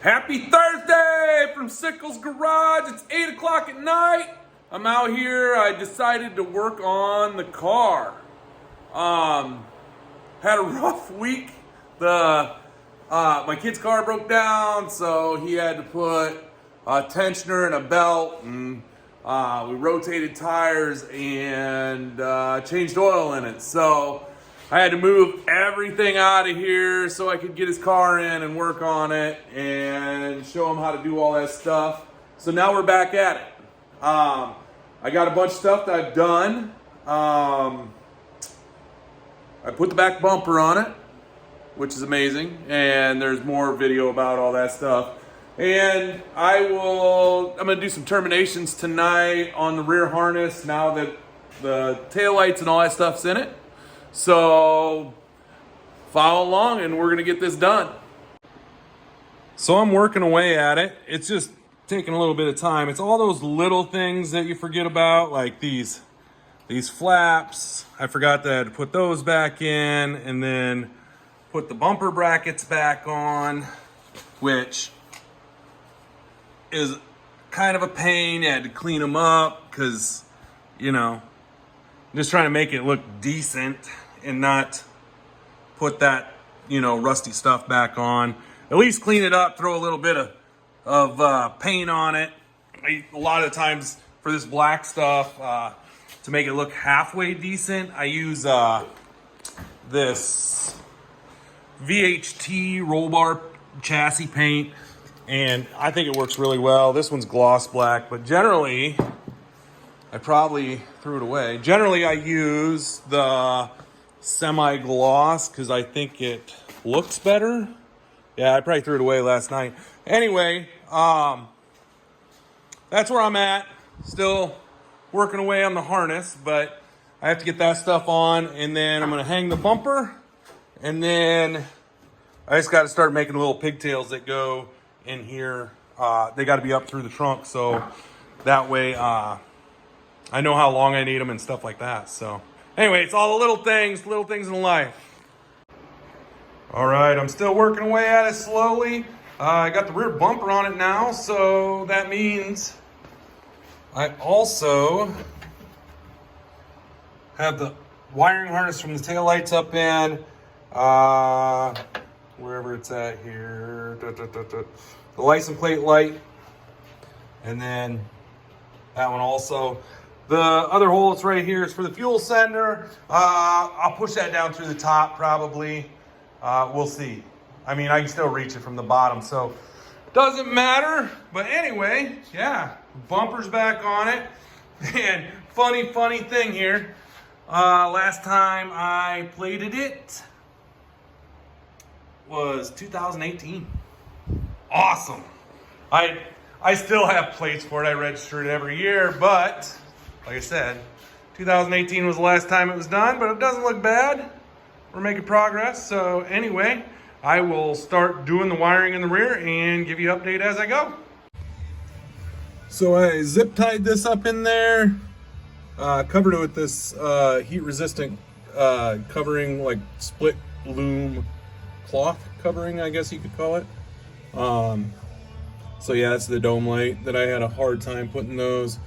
Happy Thursday from Sickles Garage. It's 8 o'clock at night. I'm out here. I decided to work on the car. Had a rough week. My kid's car broke down, so he had to put a tensioner and a belt, and we rotated tires and changed oil in it. So I had to move everything out of here so I could get his car in and work on it and show him how to do all that stuff. So now we're back at it. I got a bunch of stuff that I've done. I put the back bumper on it, which is amazing, and there's more video about all that stuff. And I'm gonna do some terminations tonight on the rear harness now that the taillights and all that stuff's in it. So follow along and we're gonna get this done. So I'm working away at it. It's just taking a little bit of time. It's all those little things that you forget about, like these flaps. I forgot that I had to put those back in, and then put the bumper brackets back on, which is kind of a pain. I had to clean them up because, just trying to make it look decent and not put that, rusty stuff back on. At least clean it up, throw a little bit of paint on it. A lot of the times for this black stuff, to make it look halfway decent, I use this VHT roll bar chassis paint, and I think it works really well. This one's gloss black, but generally, I probably threw it away. Generally, I use the semi-gloss because I think it looks better. Yeah, I probably threw it away last night. Anyway, that's where I'm at. Still working away on the harness, but I have to get that stuff on, and then I'm gonna hang the bumper, and then I just got to start making little pigtails that go in here. They got to be up through the trunk, so that way I know how long I need them and stuff like that. So anyway, it's all the little things in life. All right, I'm still working away at it slowly. I got the rear bumper on it now, so that means I also have the wiring harness from the taillights up in, wherever it's at here, the license plate light, and then that one also. The other hole that's right here is for the fuel sender. I'll push that down through the top probably. We'll see. I mean, I can still reach it from the bottom, so doesn't matter. But anyway, yeah, bumper's back on it. And funny thing here, last time I plated it was 2018. Awesome. I still have plates for it. I register it every year, but like I said, 2018 was the last time it was done, but it doesn't look bad. We're making progress. So anyway, I will start doing the wiring in the rear and give you an update as I go. So I zip tied this up in there, covered it with this heat resistant covering, like split loom cloth covering, I guess you could call it. So yeah, that's the dome light that I had a hard time putting those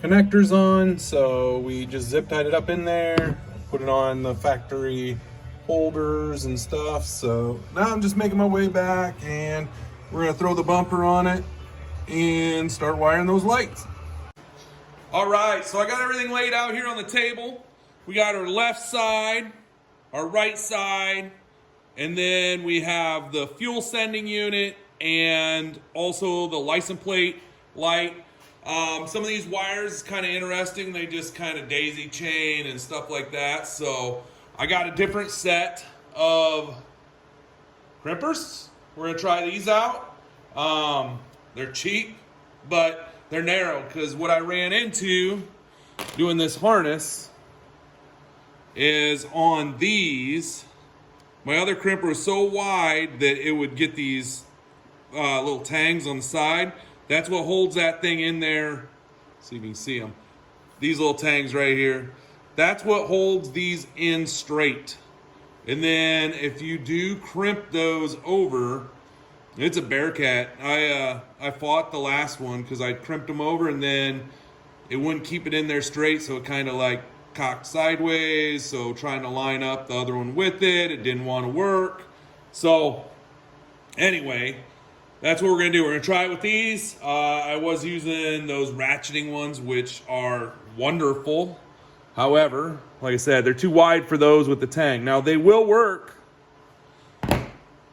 connectors on. So we just zip tied it up in there, put it on the factory holders and stuff. So now I'm just making my way back, and we're gonna throw the bumper on it and start wiring those lights. All right, so I got everything laid out here on the table. We got our left side, our right side, and then we have the fuel sending unit and also the license plate light. Some of these wires is kind of interesting. They just kind of daisy chain and stuff like that. So I got a different set of crimpers. We're gonna try these out. They're cheap, but they're narrow, because what I ran into doing this harness is on these, my other crimper was so wide that it would get these little tangs on the side. That's what holds that thing in there. See if you can see them. These little tangs right here. That's what holds these in straight. And then if you do crimp those over, It's a Bearcat. I fought the last one because I crimped them over and then it wouldn't keep it in there straight, so it kind of like cocked sideways. So trying to line up the other one with it didn't want to work. So anyway, that's what we're gonna do. We're gonna try it with these. I was using those ratcheting ones, which are wonderful. However, like I said, they're too wide for those with the tang. Now they will work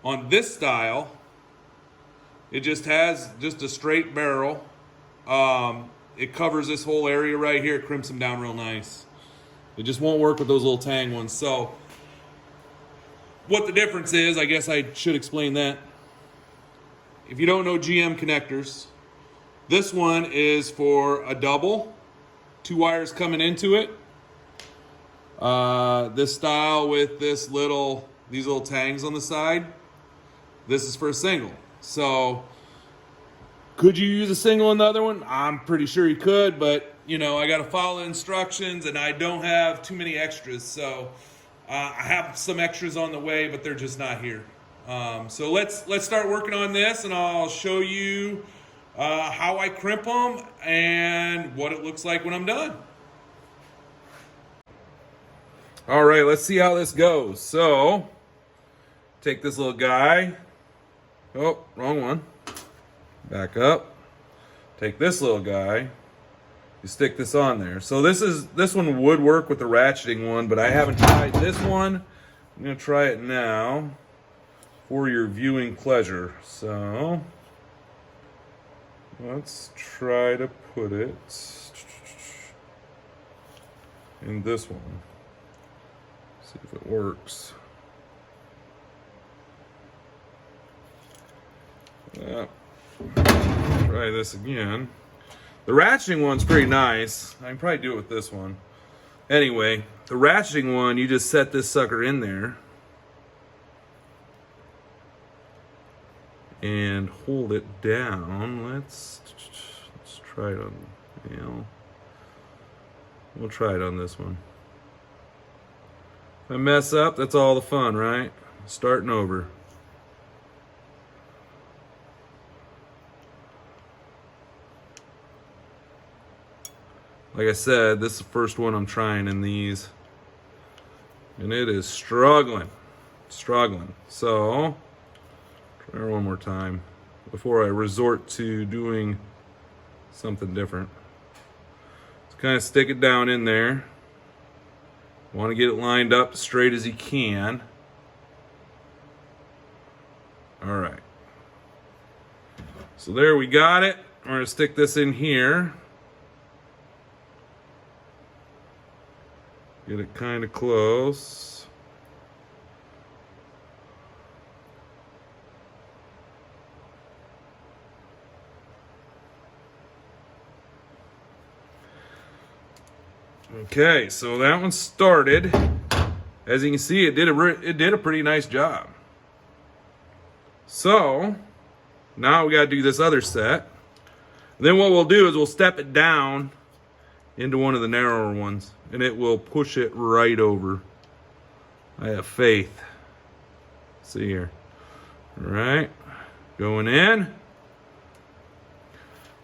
on this style. It just has just a straight barrel. It covers this whole area right here. It crimps them down real nice. It just won't work with those little tang ones. So what the difference is, I guess I should explain that. If you don't know GM connectors, this one is for a double, 2 wires coming into it. This style with these little tangs on the side, this is for a single. So could you use a single in the other one? I'm pretty sure you could, but you know, I got to follow instructions and I don't have too many extras. So I have some extras on the way, but they're just not here. So let's start working on this, and I'll show you how I crimp them and what it looks like when I'm done. All right, let's see how this goes. So take this little guy. Oh, wrong one. Back up. Take this little guy. You stick this on there. So this one would work with the ratcheting one, but I haven't tried this one. I'm gonna try it now for your viewing pleasure. So let's try to put it in this one. See if it works. Yeah. Try this again. The ratcheting one's pretty nice. I can probably do it with this one. Anyway, the ratcheting one, you just set this sucker in there and hold it down. Let's try it on, we'll try it on this one. If I mess up, that's all the fun, right? Starting over. Like I said, this is the first one I'm trying in these, and it is struggling. So try one more time before I resort to doing something different. Just kind of stick it down in there. Want to get it lined up as straight as you can. All right. So there we got it. We're going to stick this in here. Get it kind of close. Okay, so that one started. As you can see, it did a pretty nice job. So now we got to do this other set. Then what we'll do is we'll step it down into one of the narrower ones, and it will push it right over. I have faith. See here. All right, going in.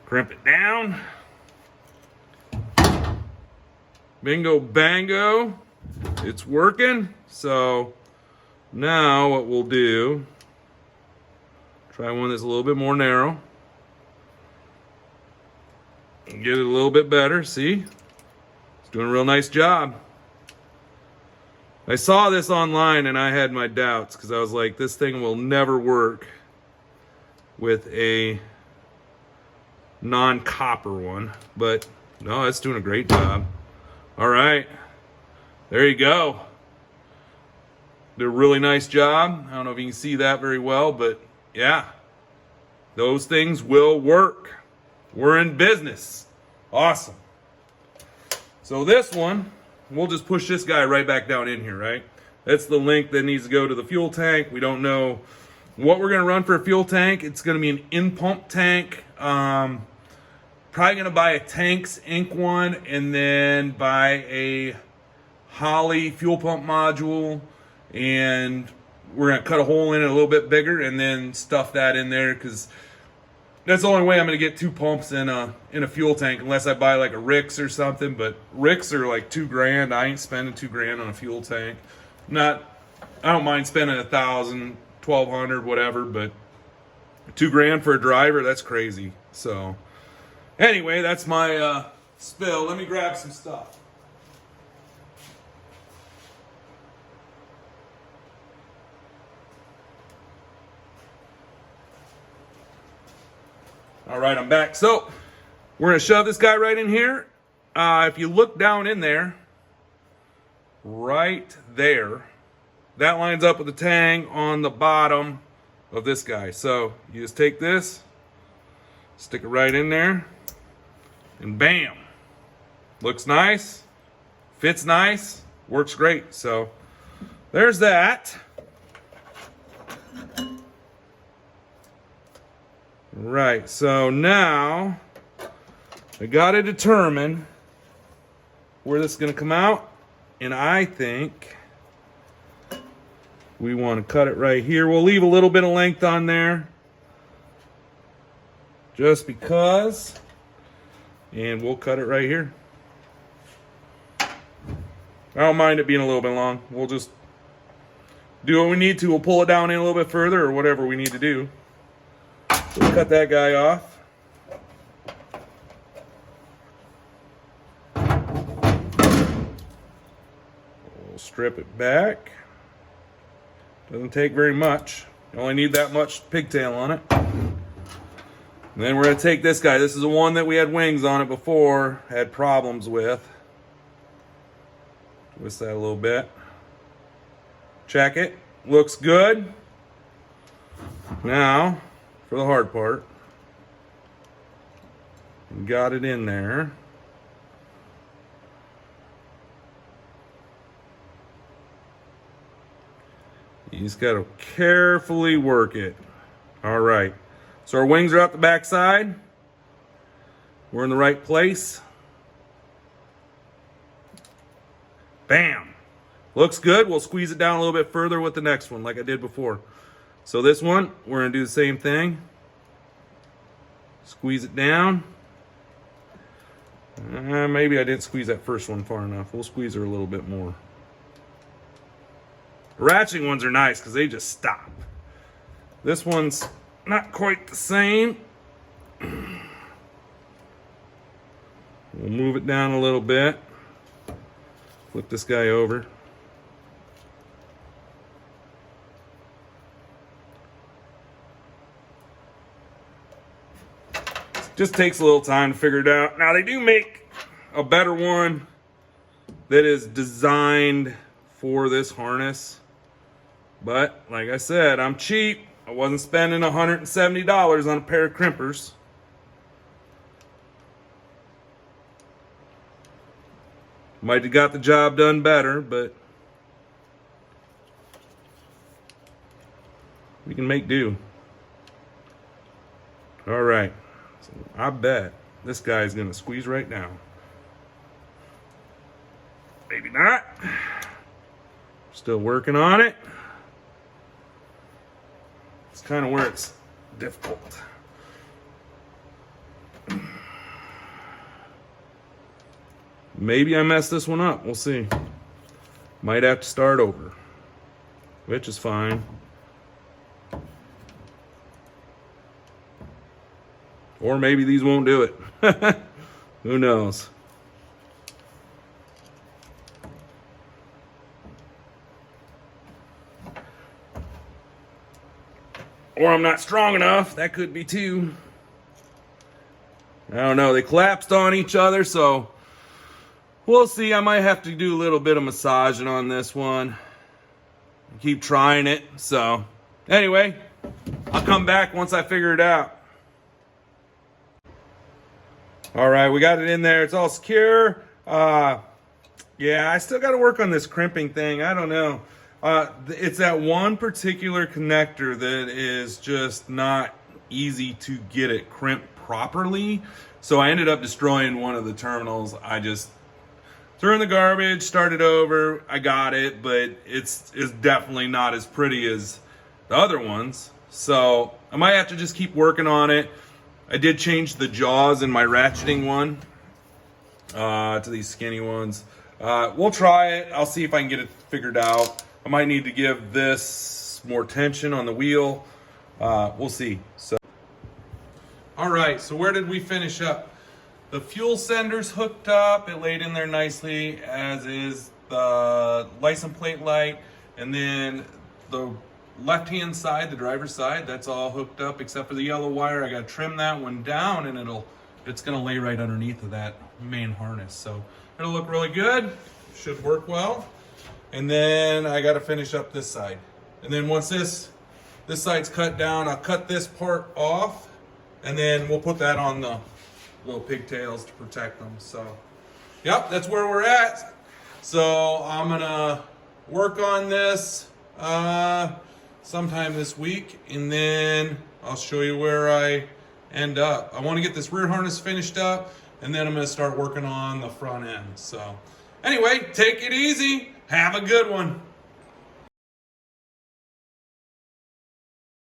Crimp it down. Bingo bango, it's working. So now what we'll do, try one that's a little bit more narrow. Get it a little bit better, see? It's doing a real nice job. I saw this online and I had my doubts because I was like, this thing will never work with a non-copper one. But no, it's doing a great job. All right, there you go. Did a really nice job. I don't know if you can see that very well, but yeah, those things will work. We're in business. Awesome. So this one, we'll just push this guy right back down in here, right? That's the link that needs to go to the fuel tank. We don't know what we're gonna run for a fuel tank. It's gonna be an in-pump tank. Probably gonna buy a Tanks Inc. one and then buy a Holley fuel pump module and we're going to cut a hole in it a little bit bigger and then stuff that in there, because that's the only way I'm going to get 2 pumps in a fuel tank, unless I buy like a Ricks or something. But Ricks are like $2,000. I ain't spending $2,000 on a fuel tank. I don't mind spending $1,000, $1,200, whatever, but $2,000 for a driver, that's crazy. So anyway, that's my spill. Let me grab some stuff. All right, I'm back. So we're going to shove this guy right in here. If you look down in there, right there, that lines up with the tang on the bottom of this guy. So you just take this, stick it right in there, and bam. Looks nice, fits nice, works great. So there's that. Right, so now I got to determine where this is going to come out, and I think we want to cut it right here. We'll leave a little bit of length on there just because, and we'll cut it right here. I don't mind it being a little bit long. We'll just do what we need to. We'll pull it down in a little bit further or whatever we need to do. We'll cut that guy off. We'll strip it back. Doesn't take very much. You only need that much pigtail on it. And then we're going to take this guy. This is the one that we had wings on it before, had problems with. Twist that a little bit. Check it. Looks good. Now, for the hard part, got it in there. You just got to carefully work it. All right, so our wings are out the back side. We're in the right place. Bam. Looks good. We'll squeeze it down a little bit further with the next one like I did before. So this one, we're going to do the same thing. Squeeze it down. Maybe I didn't squeeze that first one far enough. We'll squeeze her a little bit more. The ratcheting ones are nice because they just stop. This one's not quite the same. We'll move it down a little bit. Flip this guy over. Just takes a little time to figure it out. Now they do make a better one that is designed for this harness. But like I said, I'm cheap. I wasn't spending $170 on a pair of crimpers. Might have got the job done better, but we can make do. All right. So I bet this guy's gonna squeeze right down. Maybe not. Still working on it. It's kind of where it's difficult. Maybe I messed this one up. We'll see. Might have to start over, which is fine. Or maybe these won't do it. Who knows? Or I'm not strong enough. That could be too. I don't know. They collapsed on each other, so we'll see. I might have to do a little bit of massaging on this one. Keep trying it. So anyway, I'll come back once I figure it out. All right, we got it in there. It's all secure. Yeah, I still got to work on this crimping thing. I don't know. It's that one particular connector that is just not easy to get it crimped properly. So I ended up destroying one of the terminals. There's threw in the garbage, started over. I got it, but it's definitely not as pretty as the other ones. So I might have to just keep working on it. I did change the jaws in my ratcheting one to these skinny ones. We'll try it. I'll see if I can get it figured out. I might need to give this more tension on the wheel. We'll see. So, all right, so where did we finish up? The fuel sender's hooked up. It laid in there nicely, as is the license plate light. And then the left-hand side, the driver's side, that's all hooked up except for the yellow wire. I got to trim that one down, and it's going to lay right underneath of that main harness. So it'll look really good. Should work well. And then I got to finish up this side. And then once this side's cut down, I'll cut this part off, and then we'll put that on the little pigtails to protect them. So, yep, that's where we're at. So I'm gonna work on this sometime this week, and then I'll show you where I end up. I want to get this rear harness finished up, and then I'm gonna start working on the front end. So anyway, take it easy. Have a good one.